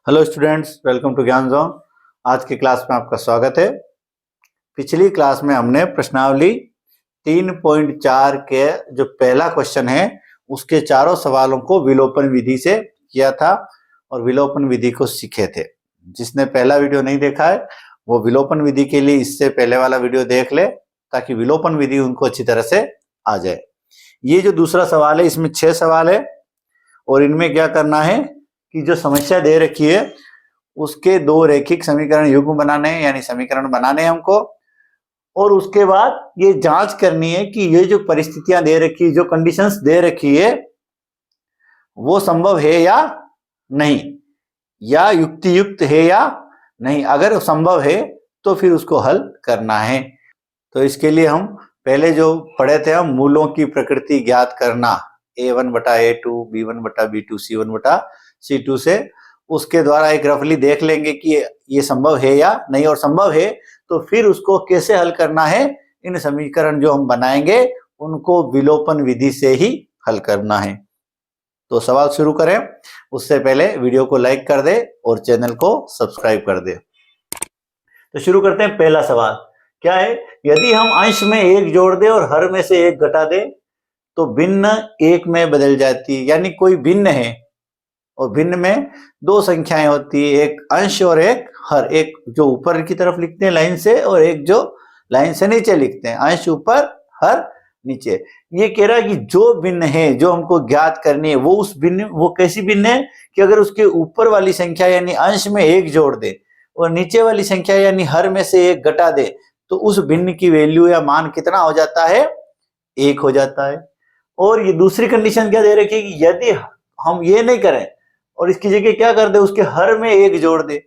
Hello students, welcome to ज्ञान zone. आज की क्लास में आपका स्वागत है। पिछली क्लास में हमने प्रश्नावली 3.4 के जो पहला क्वेश्चन है उसके चारों सवालों को विलोपन विधि से किया था और विलोपन विधि को सीखे थे। जिसने पहला वीडियो नहीं देखा है वो विलोपन विधि के लिए इससे पहले वाला वीडियो देख ले ताकि विलोपन विधि उनको अच्छी तरह से आ जाए। ये जो दूसरा सवाल है इसमें 6 सवाल है और इनमें क्या करना है कि जो समस्या दे रखी है उसके दो रैखिक समीकरण युग्म बनाने हैं, यानी समीकरण बनाने हैं हमको। और उसके बाद ये जांच करनी है कि ये जो परिस्थितियां दे रखी है, जो कंडीशंस दे रखी है वो संभव है या नहीं, या युक्ति युक्त है या नहीं। अगर संभव है तो फिर उसको हल करना है। तो इसके लिए हम पहले जो पढ़े थे हम मूलों की प्रकृति ज्ञात करना, a1 बटा a2, b1 बटा b2, c1 बटा c2 से उसके द्वारा एक रफली देख लेंगे कि ये संभव है या नहीं, और संभव है तो फिर उसको कैसे हल करना है। इन समीकरण जो हम बनाएंगे उनको विलोपन विधि से ही हल करना है। तो सवाल शुरू करें उससे पहले वीडियो को लाइक कर दे और चैनल को सब्सक्राइब कर दे। तो शुरू करते हैं। पहला सवाल क्या है, यदि हम अंश में एक जोड़ दे और हर में से एक घटा दे तो भिन्न एक में बदल जाती है। यानी कोई भिन्न है और भिन्न में दो संख्याएं होती है, एक अंश और एक हर। एक जो ऊपर की तरफ लिखते हैं लाइन से और एक जो लाइन से नीचे लिखते हैं, अंश ऊपर हर नीचे। ये कह रहा है कि जो भिन्न है जो हमको ज्ञात करनी है वो उस भिन्न, वो कैसी भिन्न है कि अगर उसके ऊपर वाली संख्या यानी अंश में एक जोड़ दे और नीचे वाली संख्या यानी हर में से एक घटा दे तो उस भिन्न की वैल्यू या मान कितना हो जाता है, एक हो जाता है। और ये दूसरी कंडीशन क्या दे रखी है कि यदि हम ये नहीं करें और इसकी जगह क्या कर दे, उसके हर में एक जोड़ दे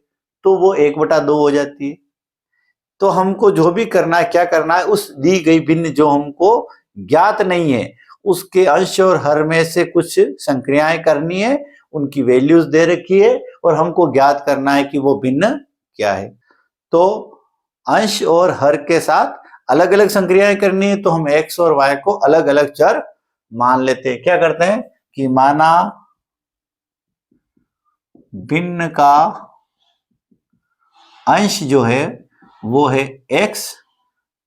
तो वो 1/2 हो जाती है। तो हमको जो भी करना है, क्या करना है, उस दी गई भिन्न जो हमको ज्ञात नहीं है उसके अंश और हर में से कुछ संक्रियाएं करनी है, उनकी वैल्यूज दे रखी है और हमको ज्ञात करना है कि वो भिन्न क्या है। तो अंश और हर के साथ अलग अलग संक्रियाएं करनी है तो हम x और y को अलग अलग चर मान लेते हैं। क्या करते हैं कि माना भिन्न का अंश जो है वो है x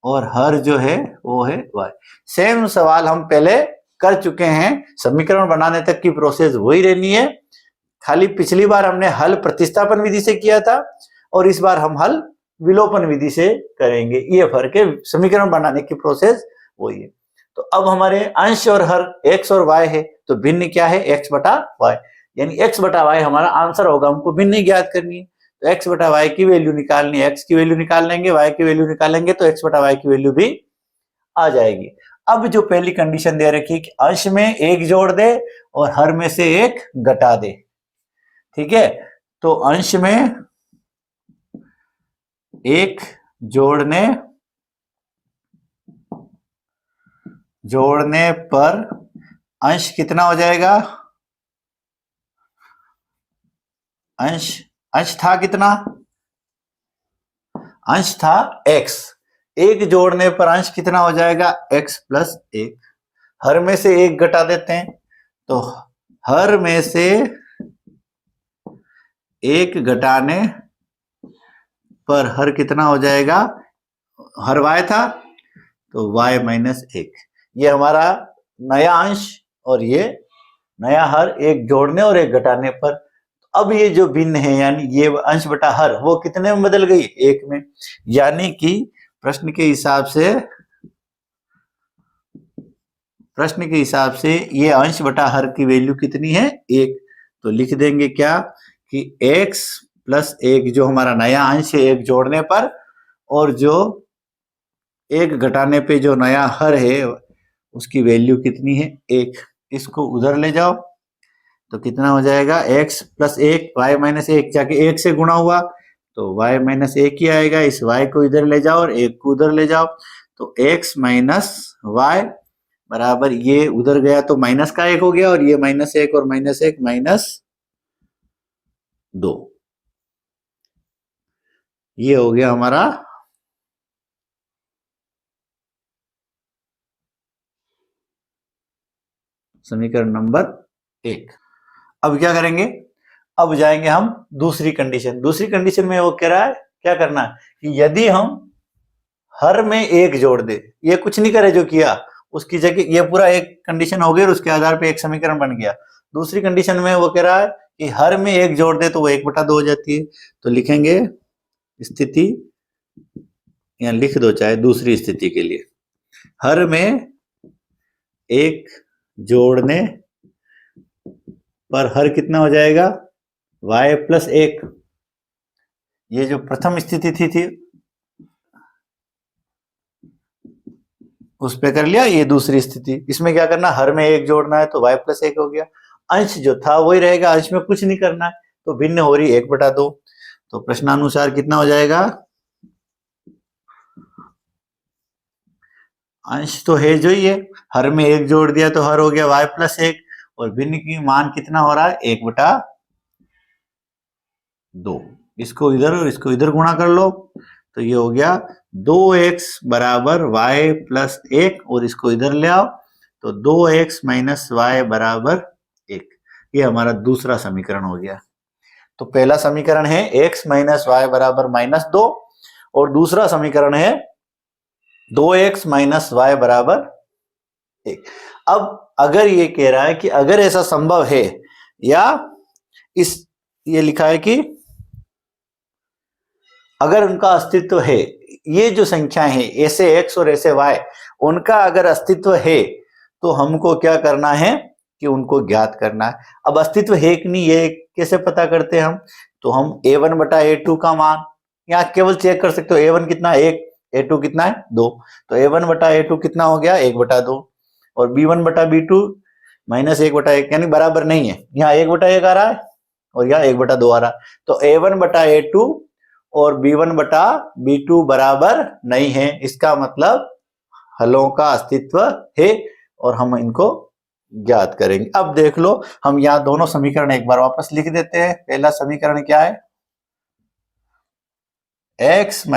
और हर जो है वो है y। सेम सवाल हम पहले कर चुके हैं, समीकरण बनाने तक की प्रोसेस वही रहनी है। खाली पिछली बार हमने हल प्रतिस्थापन विधि से किया था और इस बार हम हल विलोपन विधि से करेंगे। ये फर्क है, समीकरण बनाने की प्रोसेस वही है। तो अब हमारे अंश और हर x और y है तो भिन्न क्या है, x बटा y, यानी x बटा y हमारा आंसर होगा। हमको भिन्न ज्ञात करनी है तो x बटा y की वैल्यू निकालनी है, x की वैल्यू निकाल लेंगे, y की वैल्यू निकाल लेंगे तो x बटा y की वैल्यू भी आ जाएगी। अब जो पहली कंडीशन दे रखी है कि अंश में एक जोड़ दे और हर में से एक घटा दे, ठीक है। तो अंश में एक जोड़ने पर अंश कितना हो जाएगा, अंश था कितना, अंश था x। एक जोड़ने पर अंश कितना हो जाएगा, x प्लस 1। हर में से एक घटा देते हैं तो हर में से एक घटाने पर हर कितना हो जाएगा, हर y था तो y माइनस 1। ये हमारा नया अंश और ये नया हर, एक जोड़ने और एक घटाने पर। अब ये जो भिन्न है यानी ये अंश बटा हर वो कितने में बदल गई, एक में। यानी कि प्रश्न के हिसाब से ये अंश बटा हर की वैल्यू कितनी है, एक। तो लिख देंगे क्या कि x प्लस 1 जो हमारा नया अंश है एक जोड़ने पर, और जो एक घटाने पे जो नया हर है उसकी वैल्यू कितनी है, एक। इसको उधर ले जाओ तो कितना हो जाएगा, x प्लस 1 y माइनस 1, जाके 1 से गुणा हुआ तो y माइनस 1 ही आएगा। इस y को इधर ले जाओ और 1 को उधर ले जाओ तो x माइनस y बराबर, ये उधर गया तो माइनस का 1 हो गया और ये माइनस 1 और माइनस 1 माइनस 2। ये हो गया हमारा समीकरण नंबर 1। अब क्या करेंगे, अब जाएंगे हम दूसरी कंडीशन। दूसरी कंडीशन में वो कह रहा है क्या करना है कि यदि हम हर में एक जोड़ दे, ये कुछ नहीं करे जो किया, उसकी जगह ये पूरा एक कंडीशन हो गई और उसके आधार पे एक समीकरण बन गया। दूसरी कंडीशन में वो कह रहा है कि हर में एक जोड़ दे तो वो 1/2 हो जाती है। तो लिखेंगे स्थिति, यहाँ लिख दो चाहे दूसरी स्थिति के लिए, हर में एक जोड़ने पर हर कितना हो जाएगा y+1। ये जो प्रथम स्थिति थी उस पे कर लिया। ये दूसरी स्थिति, इसमें क्या करना, हर में एक जोड़ना है तो y+1 हो गया। अंश जो था वही रहेगा, अंश में कुछ नहीं करना है, तो भिन्न हो रही 1/2। तो प्रश्नानुसार कितना हो जाएगा, अंश तो है जो ही है, हर में एक जोड़ दिया तो हर हो गया y+1 और भिन्न की मान कितना हो रहा है 1/2। इसको इधर और इसको इधर गुणा कर लो तो ये हो गया 2x बराबर y+1 और इसको इधर ले आओ तो 2x - y बराबर 1। ये हमारा दूसरा समीकरण हो गया। तो पहला समीकरण है x - y बराबर -2 और दूसरा समीकरण है 2x - y बराबर 1। अब अगर ये कह रहा है कि अगर ऐसा संभव है, या ये लिखा है कि अगर उनका अस्तित्व है, ये जो संख्याएं हैं ऐसे x और ऐसे y, उनका अगर अस्तित्व है तो हमको क्या करना है कि उनको ज्ञात करना है। अब अस्तित्व है कि नहीं ये कैसे पता करते हैं हम, तो हम a1/a2 का मान यहाँ केवल चेक कर सकते हो। a1 कितना है 1, a2 कितना है 2, तो a1/a2 कितना हो गया 1/2 और b1/b2 -1/1 यानी बराबर नहीं है। यहाँ 1/1 आ रहा है और यहाँ 1/2 आ रहा है, तो a1/a2 और b1/b2 बराबर नहीं है। इसका मतलब हलों का अस्तित्व है और हम इनको ज्ञात करेंगे। अब देख लो, हम यहाँ दोनों समीकरण एक बार वापस लिख देते हैं। पहला समीकरण क्या है, x -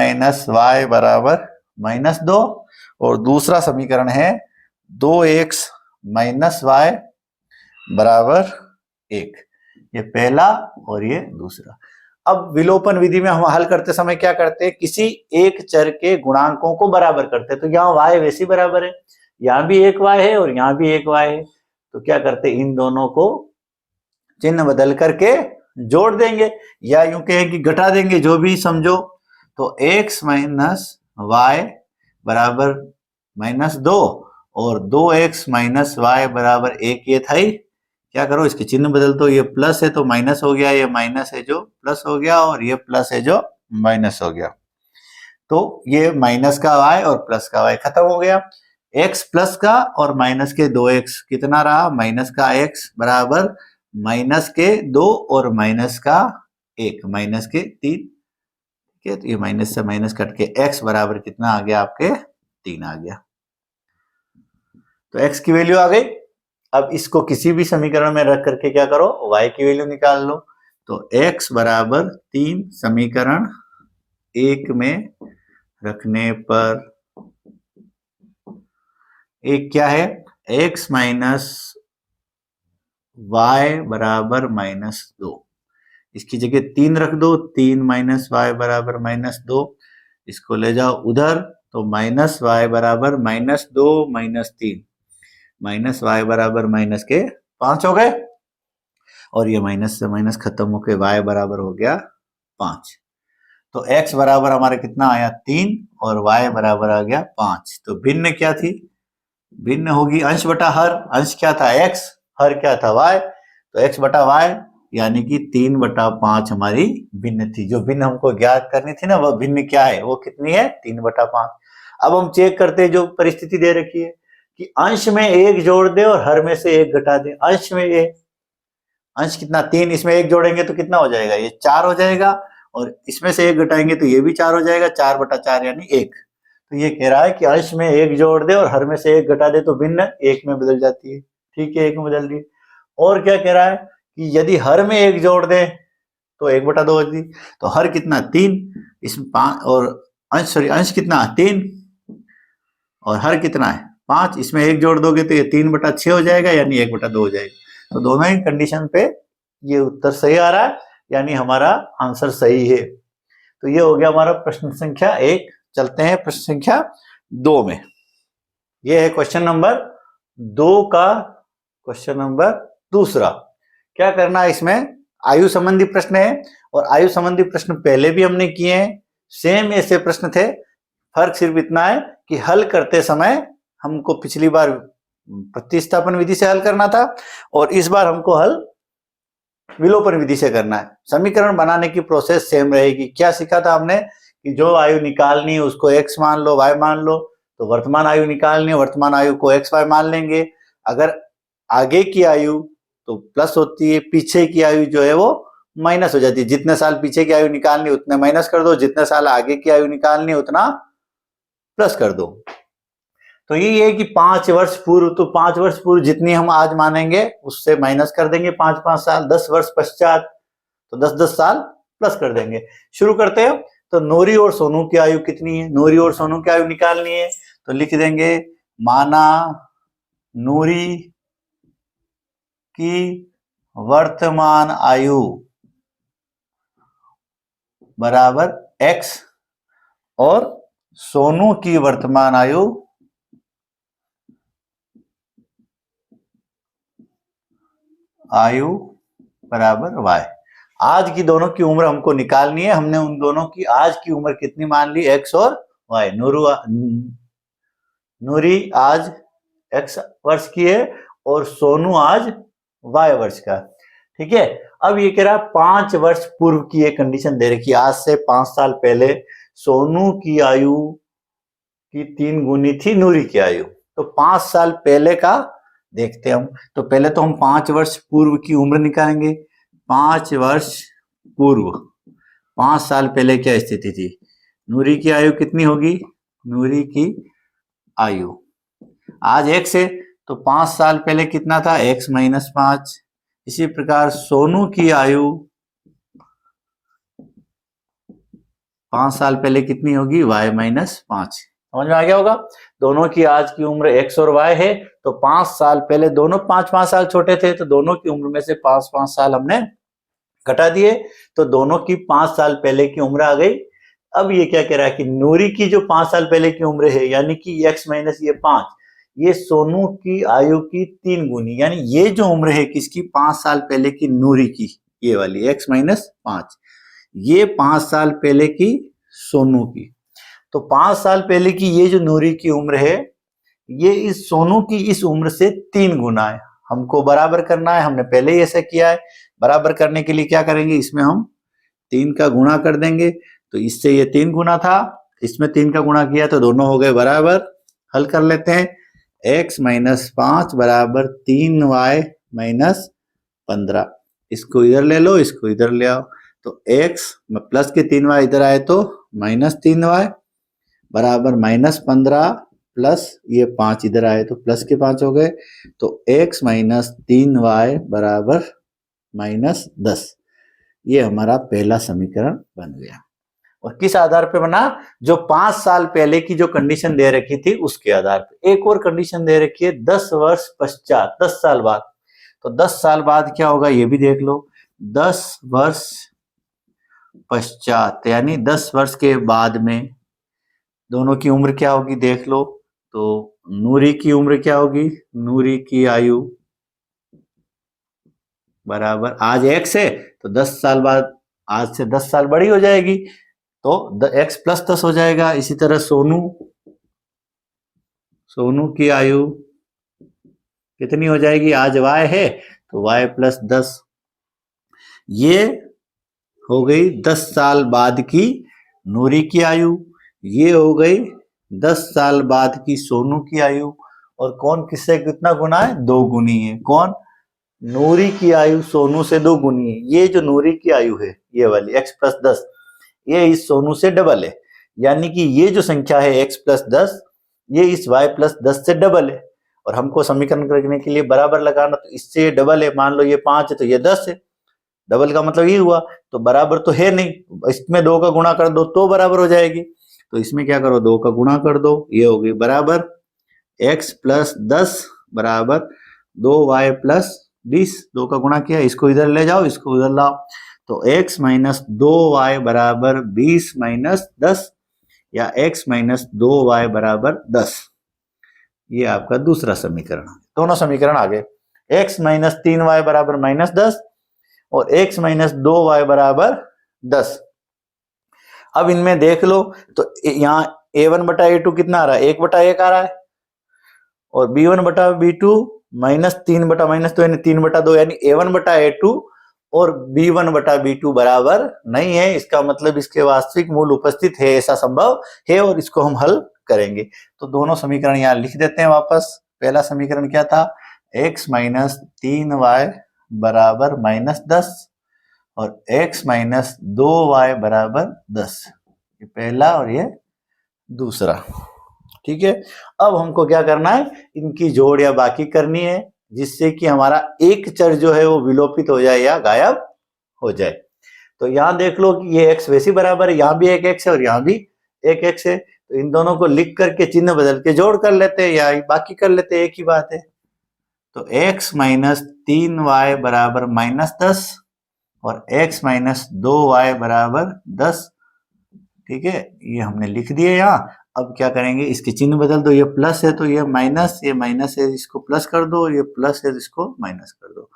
y बराबर -2 और दूसरा समीकरण है 2x - y बराबर 1। ये पहला और ये दूसरा। अब विलोपन विधि में हम हल करते समय क्या करते हैं, किसी एक चर के गुणांकों को बराबर करते हैं। तो यहाँ y वैसे ही बराबर है, यहाँ भी एक y है और यहाँ भी एक y है, तो क्या करते हैं इन दोनों को चिन्ह बदल करके जोड़ देंगे या यूं कहें कि घटा देंगे, जो भी समझो। तो x - y बराबर -2 और 2x - y बराबर 1 ये था ही। क्या करो इसके चिन्ह बदल दो, ये प्लस है तो माइनस हो गया, ये माइनस है जो प्लस हो गया और ये प्लस है जो माइनस हो गया। तो ये माइनस का y और प्लस का y खत्म हो गया। x प्लस का और माइनस के 2x कितना रहा, माइनस का x बराबर माइनस के 2 और माइनस का 1 माइनस के 3। ठीक है, तो ये माइनस से माइनस कट के x बराबर कितना आ गया आपके 3 आ गया। तो x की वैल्यू आ गई। अब इसको किसी भी समीकरण में रख करके क्या करो, y की वैल्यू निकाल लो। तो x बराबर 3 समीकरण 1 में रखने पर एक क्या है, x - y बराबर -2। इसकी जगह 3 रख दो, 3 - y बराबर -2। इसको ले जाओ उधर तो -y बराबर -2 - 3 -y बराबर -5 हो गए और ये माइनस से माइनस खत्म होके y बराबर हो गया 5। तो x बराबर हमारे कितना आया 3 और y बराबर आ गया 5। तो भिन्न क्या थी, भिन्न होगी अंश बटा हर। अंश क्या था x, हर क्या था y, तो x बटा y यानी कि 3/5 हमारी भिन्न थी। जो भिन्न हमको ज्ञात करनी थी ना, वह भिन्न क्या है, वो कितनी है 3/5। अब हम चेक करते हैं, जो परिस्थिति दे रखी है कि अंश में एक जोड़ दे और हर में से एक घटा दे। अंश में ये अंश कितना 3, इसमें एक जोड़ेंगे तो कितना हो जाएगा, ये 4 हो जाएगा और इसमें से एक घटाएंगे तो ये भी 4 हो जाएगा, 4/4 यानी 1। तो ये कह रहा है कि अंश में एक जोड़ दे और हर में से एक घटा दे तो भिन्न 1 में बदल जाती है। ठीक है, 1 में बदल रही है। और क्या कह रहा है कि यदि हर में एक जोड़ दे तो 1/2 होती। तो हर कितना 3, इसमें 5 और अंश कितना 3 और हर कितना है 5, इसमें एक जोड़ दोगे तो ये 3/6 हो जाएगा यानी 1/2 हो जाएगा। तो दोनों ही कंडीशन पे ये उत्तर सही आ रहा है, यानी हमारा आंसर सही है। तो ये हो गया हमारा प्रश्न संख्या 1। चलते हैं प्रश्न संख्या 2 में। ये है क्वेश्चन नंबर 2 का क्वेश्चन नंबर दूसरा। क्या करना है इसमें, आयु संबंधी प्रश्न है और आयु संबंधी प्रश्न पहले भी हमने किए हैं, सेम ऐसे प्रश्न थे। फर्क सिर्फ इतना है कि हल करते समय हमको पिछली बार प्रतिस्थापन विधि से हल करना था और इस बार हमको हल विलोपन विधि से करना है। समीकरण बनाने की प्रोसेस सेम रहेगी। क्या सीखा था हमने कि जो आयु निकालनी है उसको x मान लो, y मान लो। तो वर्तमान आयु निकालनी है, वर्तमान आयु को x y मान लेंगे। अगर आगे की आयु तो प्लस होती है, पीछे की आयु जो है वो माइनस हो जाती है। जितने साल पीछे की आयु निकालनी उतने माइनस कर दो, जितने साल आगे की आयु निकालनी उतना प्लस कर दो। तो यही है कि 5 वर्ष पूर्व, तो 5 वर्ष पूर्व जितनी हम आज मानेंगे उससे माइनस कर देंगे 5-5 साल। 10 वर्ष पश्चात तो 10-10 साल प्लस कर देंगे। शुरू करते हैं। तो नूरी और सोनू की आयु कितनी है, नूरी और सोनू की आयु निकालनी है। तो लिख देंगे माना नूरी की वर्तमान आयु बराबर x और सोनू की वर्तमान आयु बराबर y। आज की दोनों की उम्र हमको निकालनी है। हमने उन दोनों की आज की उम्र कितनी मान ली, x और y। नूरी आज x वर्ष की है और सोनू आज y वर्ष का। ठीक है। अब ये कह रहा 5 वर्ष पूर्व की एक कंडीशन दे रखी है। आज से 5 साल पहले सोनू की आयु की 3 गुनी थी नूरी की आयु। तो 5 साल पहले का देखते हैं हम। तो पहले तो हम 5 वर्ष पूर्व की उम्र निकालेंगे। 5 वर्ष पूर्व, 5 साल पहले क्या स्थिति थी, नूरी की आयु कितनी होगी, नूरी की आयु आज x है तो 5 साल पहले कितना था, x - 5। इसी प्रकार सोनू की आयु 5 साल पहले कितनी होगी, y - 5। समझ में आ गया होगा। दोनों की आज की उम्र x और y है। तो 5 साल पहले दोनों 5-5 साल छोटे थे, तो दोनों की उम्र में से 5-5 साल हमने घटा दिए। तो दोनों की 5 साल पहले की उम्र आ गई। अब ये क्या कह रहा है कि नूरी की जो 5 साल पहले की उम्र है, यानी कि x - ये 5, ये सोनू की आयु की 3 गुनी, यानी ये जो उम्र है किसकी, 5 साल पहले की नूरी की, ये वाली x - 5, ये 5 साल पहले की सोनू की। तो 5 साल पहले की ये जो नूरी की उम्र है, ये इस सोनू की इस उम्र से 3 गुना है। हमको बराबर करना है, हमने पहले ही ऐसा किया है। बराबर करने के लिए क्या करेंगे, इसमें हम 3 का गुणा कर देंगे। तो इससे ये 3 गुना था, इसमें 3 का गुणा किया तो दोनों हो गए बराबर। हल कर लेते हैं। x - 5 बराबर 3y - 15। इसको इधर ले लो, इसको इधर ले आओ। तो x प्लस के 3y इधर आए तो -3y बराबर -15 प्लस ये 5 इधर आए तो प्लस के 5 हो गए। तो x - 3y बराबर -10। ये हमारा पहला समीकरण बन गया। और किस आधार पे बना, जो 5 साल पहले की जो कंडीशन दे रखी थी उसके आधार पे। एक और कंडीशन दे रखी है 10 वर्ष पश्चात, 10 साल बाद। तो 10 साल बाद क्या होगा ये भी देख लो। 10 वर्ष पश्चात यानी 10 वर्ष के बाद में दोनों की उम्र क्या होगी देख लो। तो नूरी की उम्र क्या होगी, नूरी की आयु बराबर, आज x है तो 10 साल बाद आज से 10 साल बड़ी हो जाएगी तो x + 10 हो जाएगा। इसी तरह सोनू की आयु कितनी हो जाएगी, आज y है तो y + 10। ये हो गई 10 साल बाद की नूरी की आयु, ये हो गई 10 साल बाद की सोनू की आयु। और कौन किससे कितना गुना है, 2 गुनी है। कौन, नूरी की आयु सोनू से 2 गुनी है। ये जो नूरी की आयु है ये वाली x + 10, ये इस सोनू से डबल है। यानी कि ये जो संख्या है x + 10, ये इस y + 10 से डबल है। और हमको समीकरण करने के लिए बराबर लगाना, तो इससे डबल है। मान लो ये 5 है तो ये 10 है। डबल का मतलब ये हुआ, तो बराबर तो है नहीं, इसमें 2 का गुणा कर दो तो बराबर हो जाएगी। तो इसमें क्या करो, 2 का गुणा कर दो, ये हो गई बराबर x + 10 बराबर 2y + 20, 2 का गुणा किया, इसको इधर ले जाओ, इसको उधर लाओ, तो x माइनस 2y बराबर 20 माइनस 10 या x माइनस 2y बराबर 10। ये आपका दूसरा समीकरण। दोनों समीकरण आगे, x माइनस 3y बराबर माइनस 10 और x माइनस 2y बराबर 10। अब इनमें देख लो तो यहाँ a1 बटा a2 कितना आ रहा है, 1 बटा 1 आ रहा है, और b1 बटा b2 माइनस 3 बटा माइनस 2 यानी 3 बटा 2, यानी a1 बटा a2 और b1 बटा b2 बराबर नहीं है। इसका मतलब इसके वास्तविक मूल उपस्थित है, ऐसा संभव है, और इसको हम हल करेंगे। तो दोनों समीकरण यहाँ लिख देते हैं वापस। पहला समीकरण क्या था, x माइनस 3y बराबर माइनस 10 और x माइनस 2y बराबर 10, ये पहला और ये दूसरा। ठीक है, अब हमको क्या करना है, इनकी जोड़ या बाकी करनी है, जिससे कि हमारा एक चर जो है वो विलोपित हो जाए या गायब हो जाए। तो यहां देख लो कि ये x वैसे बराबर है, यहां भी एक x है और यहां भी एक x है, तो इन दोनों को लिख करके चिन्ह बदल के जोड़ कर लेते हैं या बाकी कर लेते हैं, एक ही बात है। तो x माइनस 3y बराबर माइनस 10 और x माइनस 2y बराबर 10। ठीक है, ये हमने लिख दिए यहाँ। अब क्या करेंगे, इसके चिन्ह बदल दो, ये प्लस है तो ये माइनस, ये माइनस है इसको प्लस कर दो, ये प्लस है इसको माइनस कर दो।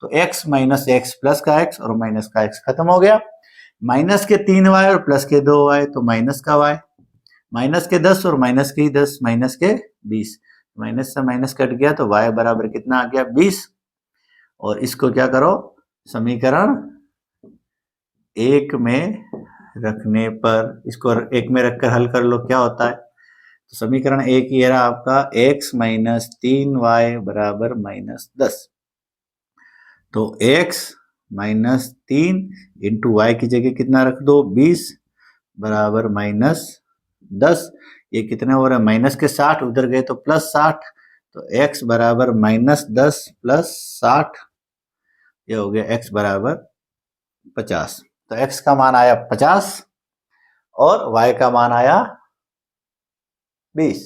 तो x माइनस x प्लस का x और माइनस का x खत्म हो गया। माइनस के 3y और प्लस के 2y तो माइनस का y, माइनस के 10 और माइनस के 10 माइनस के 20, माइनस से माइनस कट गया तो y बराबर कितना आ गया 20। और इसको क्या करो, समीकरण 1 में रखने पर, इसको 1 में रखकर हल कर लो, क्या होता है। तो समीकरण 1 ये रहा आपका, x माइनस 3y बराबर माइनस 10। तो x माइनस 3 इंटू वाई की जगह कितना रख दो, 20 बराबर माइनस 10। ये कितना हो रहा है, माइनस के 60 उधर गए तो प्लस 60, तो x बराबर माइनस 10 प्लस 60, ये हो गया x बराबर 50। तो x का मान आया 50 और y का मान आया 20।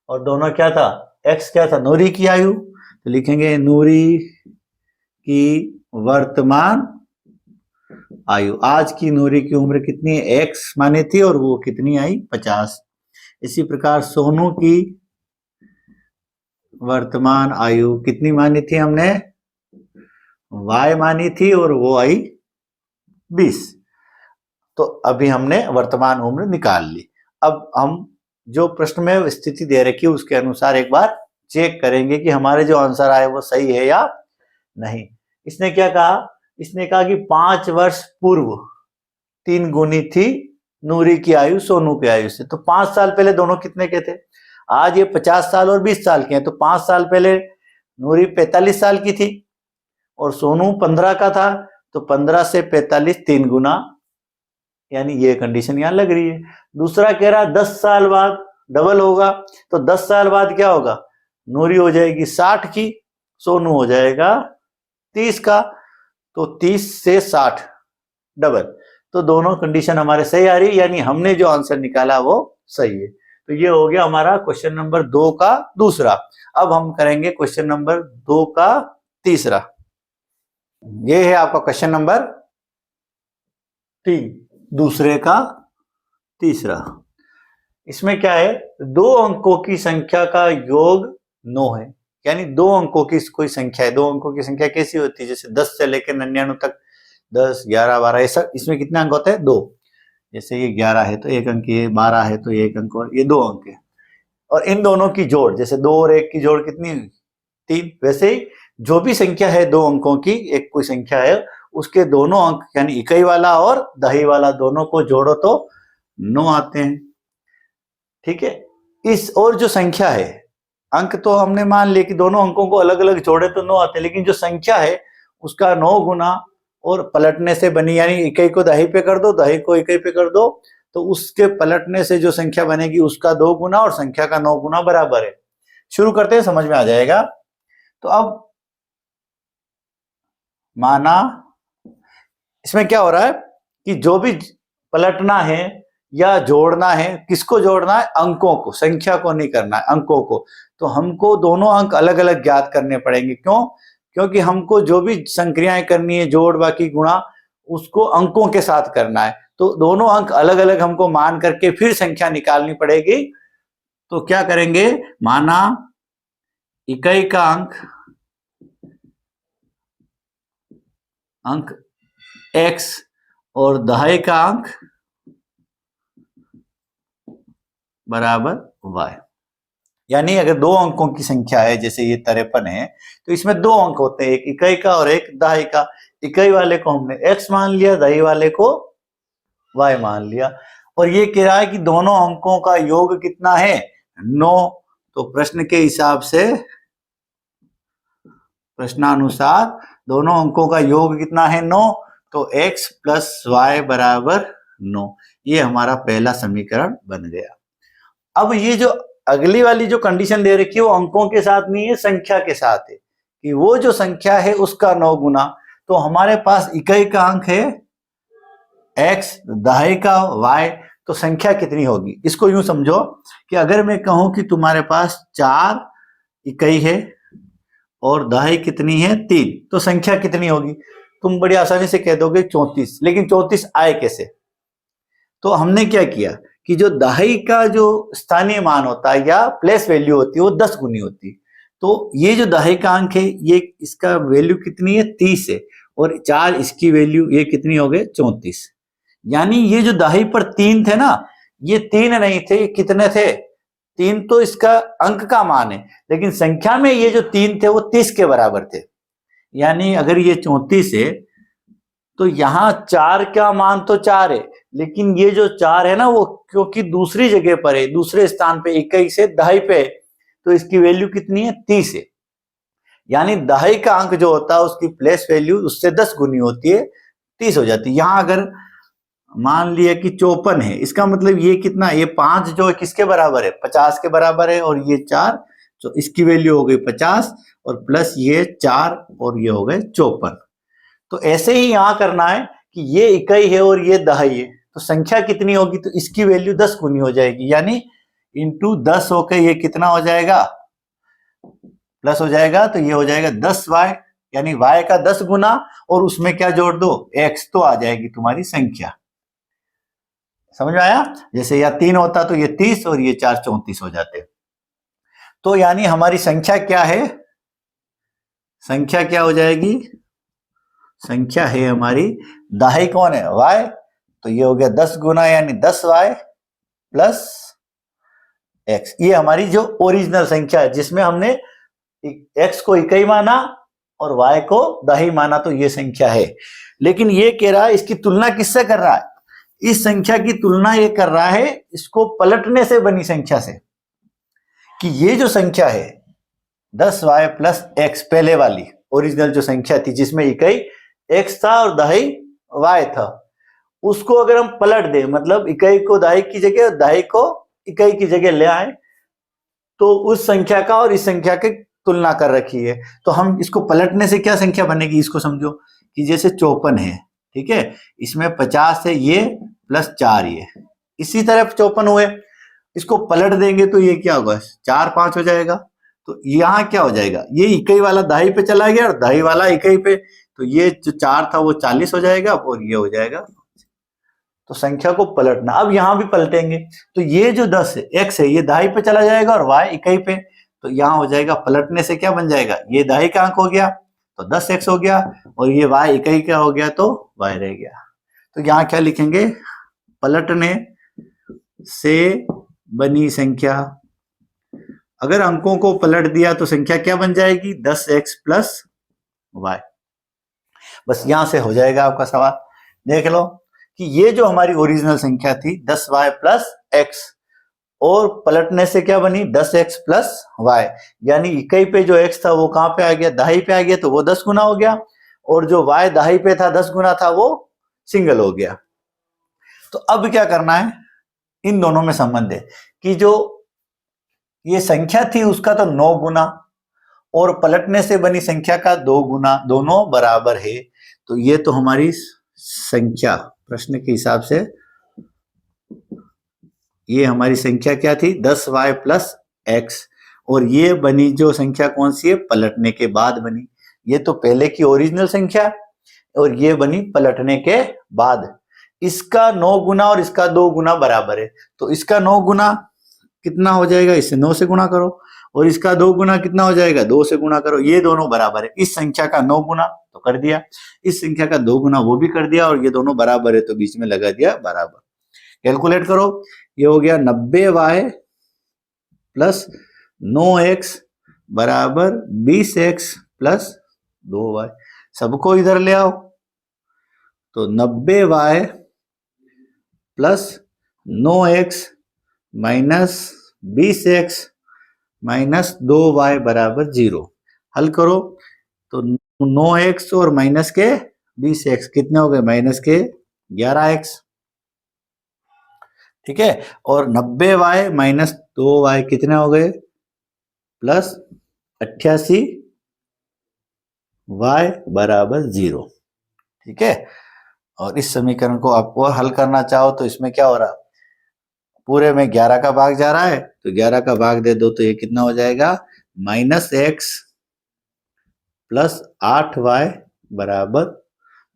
और दोनों क्या था, x क्या था, नूरी की आयु, तो लिखेंगे नूरी की वर्तमान आयु। आज की नूरी की उम्र कितनी है, x मानी थी और वो कितनी आई 50। इसी प्रकार सोनू की वर्तमान आयु कितनी मानी थी हमने, y मानी थी और वो आई 20। तो अभी हमने वर्तमान उम्र निकाल ली। अब हम जो प्रश्न में स्थिति दे रखी है उसके अनुसार एक बार चेक करेंगे कि हमारे जो आंसर आए वो सही है या नहीं। इसने क्या कहा, इसने कहा कि 5 वर्ष पूर्व 3 गुनी थी नूरी की आयु सोनू की आयु से। तो 5 साल पहले दोनों कितने के थे, आज ये 50 साल और 20 साल के हैं, तो 5 साल पहले नूरी 45 साल की थी और सोनू 15 का था, तो 15 से 45 3 गुना, यानी ये कंडीशन यहां लग रही है। दूसरा कह रहा 10 साल बाद डबल होगा, तो 10 साल बाद क्या होगा, नूरी हो जाएगी 60 की, सोनू हो जाएगा 30 का, तो 30 से 60 डबल। तो दोनों कंडीशन हमारे सही आ रही, यानी हमने जो आंसर निकाला वो सही है। तो ये हो गया हमारा क्वेश्चन नंबर 2 का दूसरा। अब हम करेंगे क्वेश्चन नंबर 2 का तीसरा। ये है आपका क्वेश्चन नंबर 3, दूसरे का तीसरा। इसमें क्या है, 2 अंकों की संख्या का योग 9 है, यानी 2 अंकों की कोई संख्या है। 2 अंकों की संख्या कैसी होती है, जैसे 10 से लेकर 99 तक, 10, 11, 12, ऐसा। इसमें कितने अंक होते हैं, 2। जैसे ये 11 है तो 1 अंक, ये 12 है तो 1 अंक, और ये 2 अंक है। और इन दोनों की जोड़, जैसे 2 और 1 की जोड़ कितनी हुई, 3। वैसे ही जो भी संख्या है 2 अंकों की, एक कोई संख्या है, उसके दोनों अंक यानी इकाई वाला और दहाई वाला दोनों को जोड़ो तो 9 आते हैं। ठीक है, इस और जो संख्या है, अंक तो हमने मान लिया कि दोनों अंकों को अलग अलग जोड़े तो 9 आते हैं, लेकिन जो संख्या है उसका 9 गुना और पलटने से बनी, यानी इकाई को दहाई पे कर दो, दहाई को इकाई पे कर दो, तो उसके पलटने से जो संख्या बनेगी उसका 2 गुना और संख्या का 9 गुना बराबर है। शुरू करते हैं, समझ में आ जाएगा। तो अब माना इसमें क्या हो रहा है कि जो भी पलटना है या जोड़ना है, किसको जोड़ना है, अंकों को, संख्या को नहीं करना है, अंकों को। तो हमको दोनों अंक अलग अलग ज्ञात करने पड़ेंगे। क्यों, क्योंकि हमको जो भी संक्रियाएं करनी है, जोड़ बाकी गुणा, उसको अंकों के साथ करना है, तो दोनों अंक अलग अलग हमको मान करके फिर संख्या निकालनी पड़ेगी। तो क्या करेंगे, माना इकाई का अंक x और दहाई का अंक बराबर y। यानी अगर दो अंकों की संख्या है, जैसे ये 53 है, तो इसमें दो अंक होते हैं, एक इकाई का और एक दहाई का। इकाई वाले को हमने x मान लिया, दहाई वाले को y मान लिया, और ये कह रहा है कि दोनों अंकों का योग कितना है, 9। तो प्रश्न के हिसाब से, प्रश्नानुसार दोनों अंकों का योग कितना है, 9। तो x प्लस वाई बराबर 9। ये हमारा पहला समीकरण बन गया। अब ये जो अगली वाली जो कंडीशन दे रखी है वो अंकों के साथ नहीं है, संख्या के साथ है, कि वो जो संख्या है उसका 9 गुना। तो हमारे पास इकाई का अंक है x, दहाई का y, तो संख्या कितनी होगी। इसको यूं समझो कि अगर मैं कहूं कि तुम्हारे पास 4 इकाई है और दहाई कितनी है, 3, तो संख्या कितनी होगी। तुम बड़ी आसानी से कह दोगे 34, लेकिन 34 आए कैसे। तो हमने क्या किया कि जो दहाई का जो स्थानीय मान होता है या प्लेस वैल्यू होती है वो 10 गुनी होती है। तो ये जो दहाई का अंक है, ये इसका वैल्यू कितनी है, 30 है, और 4 इसकी वैल्यू ये कितनी हो गई, 34। यानी ये जो दहाई पर 3 थे ना, ये 3 नहीं थे, ये कितने थे, 3 तो इसका अंक का मान है, लेकिन संख्या में ये जो 3 थे वो 30 के बराबर थे। यानी अगर ये 34 है तो यहां 4 का मान तो 4 है, लेकिन ये जो 4 है ना वो क्योंकि दूसरी जगह पर है, दूसरे स्थान पे, इकाई से दहाई पे, तो इसकी वैल्यू कितनी है, 30 है। यानी दहाई का अंक जो होता है उसकी प्लेस वैल्यू उससे 10 गुनी होती है, 30 हो जाती है। यहां अगर मान लिया कि 54 है, इसका मतलब ये कितना, ये 5 जो है किसके बराबर है, 50 के बराबर है, और ये 4, तो इसकी वैल्यू हो गई 50, और प्लस ये 4 और ये हो गए 54। तो ऐसे ही यहां करना है कि ये इकाई है और ये दहाई है, तो संख्या कितनी होगी, तो इसकी वैल्यू 10 गुनी हो जाएगी, यानी इंटू 10 होकर ये कितना हो जाएगा, प्लस हो जाएगा, तो ये हो जाएगा 10y, यानी y का 10 गुना, और उसमें क्या जोड़ दो, x, तो आ जाएगी तुम्हारी संख्या। समझ में आया। जैसे या 3 होता तो ये 30 और ये 4 34 हो जाते। तो यानी हमारी संख्या क्या है, संख्या क्या हो जाएगी, संख्या है हमारी, दहाई कौन है, y, तो ये हो गया 10 गुना, यानी 10y प्लस x। ये हमारी जो ओरिजिनल संख्या है, जिसमें हमने x को इकाई माना और y को दहाई माना, तो ये संख्या है। लेकिन ये कह रहा है इसकी तुलना किससे कर रहा है, इस संख्या की तुलना ये कर रहा है इसको पलटने से बनी संख्या से, कि ये जो संख्या है 10y प्लस x, पहले वाली ओरिजिनल जो संख्या थी जिसमें इकाई x था और दहाई y था, उसको अगर हम पलट दें, मतलब इकाई को दहाई की जगह और दहाई को इकाई की जगह ले आए, तो उस संख्या का और इस संख्या की तुलना कर रखी है। तो हम इसको पलटने से क्या संख्या बनेगी, इसको समझो कि जैसे 54 है, ठीक है, इसमें 50 है ये प्लस 4 ये, इसी तरह 54 हुए, इसको पलट देंगे तो ये क्या होगा, 4 5 हो जाएगा। तो यहाँ क्या हो जाएगा, ये इकाई वाला दहाई पे चला गया और दहाई वाला इकाई पे, तो ये जो 4 था वो 40 हो जाएगा और ये हो जाएगा। तो संख्या को पलटना, अब यहां भी पलटेंगे, तो ये जो 10 है x है, ये दहाई पे चला जाएगा और y इकाई पे, तो यहां हो जाएगा, पलटने से क्या बन जाएगा, ये दहाई का अंक हो गया तो 10x हो गया, और ये y इकाई का हो गया तो y रह गया। तो यहाँ क्या लिखेंगे, पलटने से बनी संख्या, अगर अंकों को पलट दिया तो संख्या क्या बन जाएगी, 10x प्लस y। बस यहां से हो जाएगा आपका सवाल। देख लो कि ये जो हमारी ओरिजिनल संख्या थी 10y प्लस x, और पलटने से क्या बनी, 10x प्लस y, यानी इकाई पे जो x था वो कहां पे आ गया, दहाई पे आ गया, तो वो 10 गुना हो गया, और जो y दहाई पे था 10 गुना था वो सिंगल हो गया। तो अब क्या करना है, इन दोनों में संबंध है कि जो ये संख्या थी उसका तो 9 गुना, और पलटने से बनी संख्या का 2 गुना, दोनों बराबर है। तो ये तो हमारी संख्या, प्रश्न के हिसाब से ये हमारी संख्या क्या थी, 10y प्लस x, और ये बनी जो संख्या कौन सी है, पलटने के बाद बनी। ये तो पहले की ओरिजिनल संख्या और ये बनी पलटने के बाद। इसका 9 गुना और इसका 2 गुना बराबर है, तो इसका 9 गुना कितना हो जाएगा, इससे 9 से गुणा करो, और इसका 2 गुना कितना हो जाएगा, 2 से गुणा करो। ये दोनों बराबर है, इस संख्या का 9 गुना तो कर दिया, इस संख्या का 2 गुना वो भी कर दिया, और ये दोनों बराबर है तो बीच में लगा दिया बराबर। कैलकुलेट करो, ये हो गया 90y प्लस 9x बराबर 20x प्लस 2y। सबको इधर ले आओ, तो 90y plus 9x minus 20x minus 2y बराबर 0। हल करो तो 9x और माइनस के 20x कितने हो गए, माइनस के 11x, ठीक है। और 90y माइनस 2y कितने हो गए, प्लस 88y बराबर 0, ठीक है। और इस समीकरण को आप और हल करना चाहो तो इसमें क्या हो रहा, पूरे में 11 का भाग जा रहा है तो 11 का भाग दे दो, तो ये कितना हो जाएगा, माइनस x प्लस 8y बराबर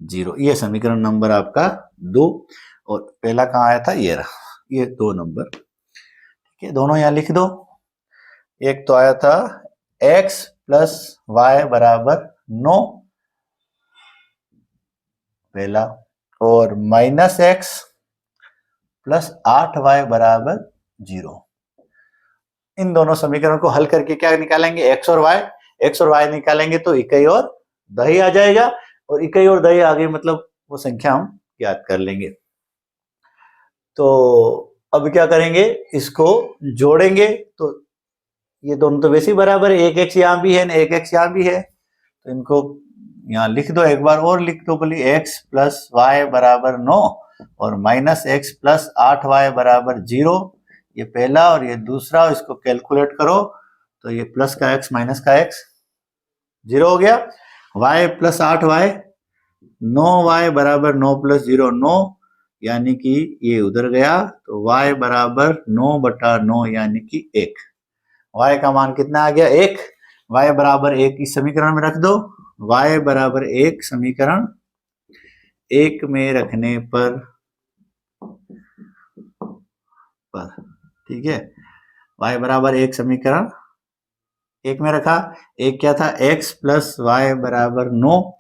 0। ये समीकरण नंबर आपका 2, और पहला कहाँ आया था, ये रहा, ये 2 नंबर, ठीक है। दोनों यहाँ लिख दो, एक तो आया था x प्लस y बराबर 9 पहला, और माइनस x प्लस 8y बराबर 0। इन दोनों समीकरण को हल करके क्या निकालेंगे, x और y निकालेंगे तो इकाई और दही आ जाएगा, और इकाई और दही आ गई मतलब वो संख्या हम याद कर लेंगे। तो अब क्या करेंगे, इसको जोड़ेंगे, तो ये दोनों तो वैसे ही बराबर है, एक x यहाँ भी है ना, एक x यहाँ भी है, तो इनको यहाँ लिख दो, एक बार और लिख दो, बोली x प्लस वाई बराबर 9 और माइनस x प्लस 8y बराबर 0। ये पहला और ये दूसरा, इसको कैलकुलेट करो तो ये प्लस का x माइनस का x 0 हो गया। y प्लस 8y 9y बराबर 9 प्लस 0 9, यानी कि ये उधर गया, तो y बराबर 9/9 यानी कि 1। y का मान कितना आ गया, 1। y बराबर 1 इस समीकरण में रख दो, y बराबर 1 समीकरण 1 में रखने पर ठीक है, y बराबर 1 समीकरण 1 में रखा, एक क्या था, x प्लस वाई बराबर 9,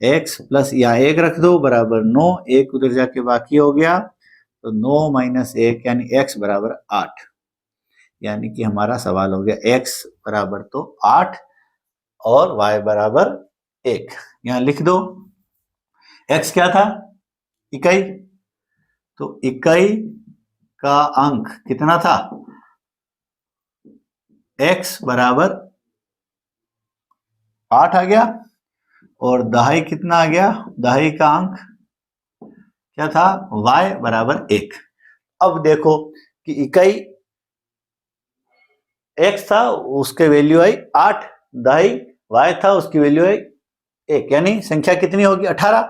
x प्लस यहाँ 1 रख दो बराबर 9, 1 उधर जाके बाकी हो गया, तो 9 माइनस 1 यानी x बराबर 8, यानी कि हमारा सवाल हो गया x बराबर तो 8 और y बराबर 1। यहाँ लिख दो, x क्या था, इकाई, तो इकाई का अंक कितना था, x बराबर 8 आ गया, और दहाई कितना आ गया, दहाई का अंक क्या था, y बराबर 1। अब देखो कि इकाई x था, उसके वैल्यू आई 8, दहाई y था, उसकी वैल्यू आई 1, यानी संख्या कितनी होगी, 18।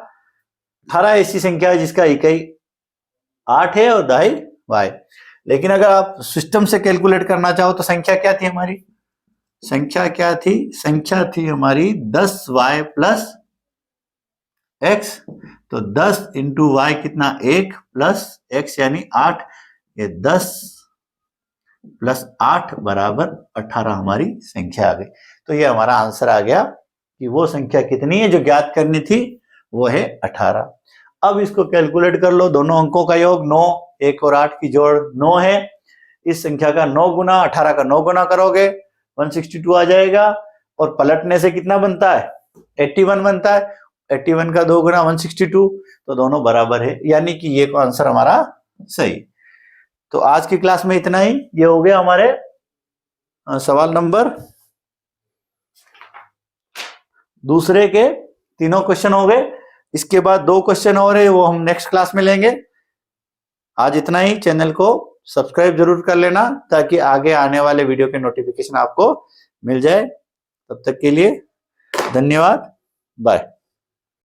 18 ऐसी संख्या है जिसका इकाई 8 है और दहाई y। लेकिन अगर आप सिस्टम से कैलकुलेट करना चाहो तो संख्या क्या थी हमारी, संख्या क्या थी, संख्या थी हमारी 10y प्लस x, तो 10 इंटू वाई कितना, 1 प्लस x यानी 8, ये 10 प्लस 8 बराबर 18 हमारी संख्या आ गई। तो ये हमारा आंसर आ गया कि वो संख्या कितनी है जो ज्ञात करनी थी, वो है 18। अब इसको कैलकुलेट कर लो, दोनों अंकों का योग 9, 1 और 8 की जोड़ 9 है, इस संख्या का 9 गुना 18 का 9 गुना करोगे 162 आ जाएगा, और पलटने से कितना बनता है, 81 बनता है, 81 का 2 गुना 162, तो दोनों बराबर है, यानी कि ये को आंसर हमारा सही। तो आज की क्लास में इतना ही, ये हो गया हमारे सवाल नंबर दूसरे के तीनों क्वेश्चन हो गए। इसके बाद 2 क्वेश्चन और है, वो हम नेक्स्ट क्लास में लेंगे। आज इतना ही, चैनल को सब्सक्राइब जरूर कर लेना ताकि आगे आने वाले वीडियो के नोटिफिकेशन आपको मिल जाए। तब तक के लिए धन्यवाद, बाय।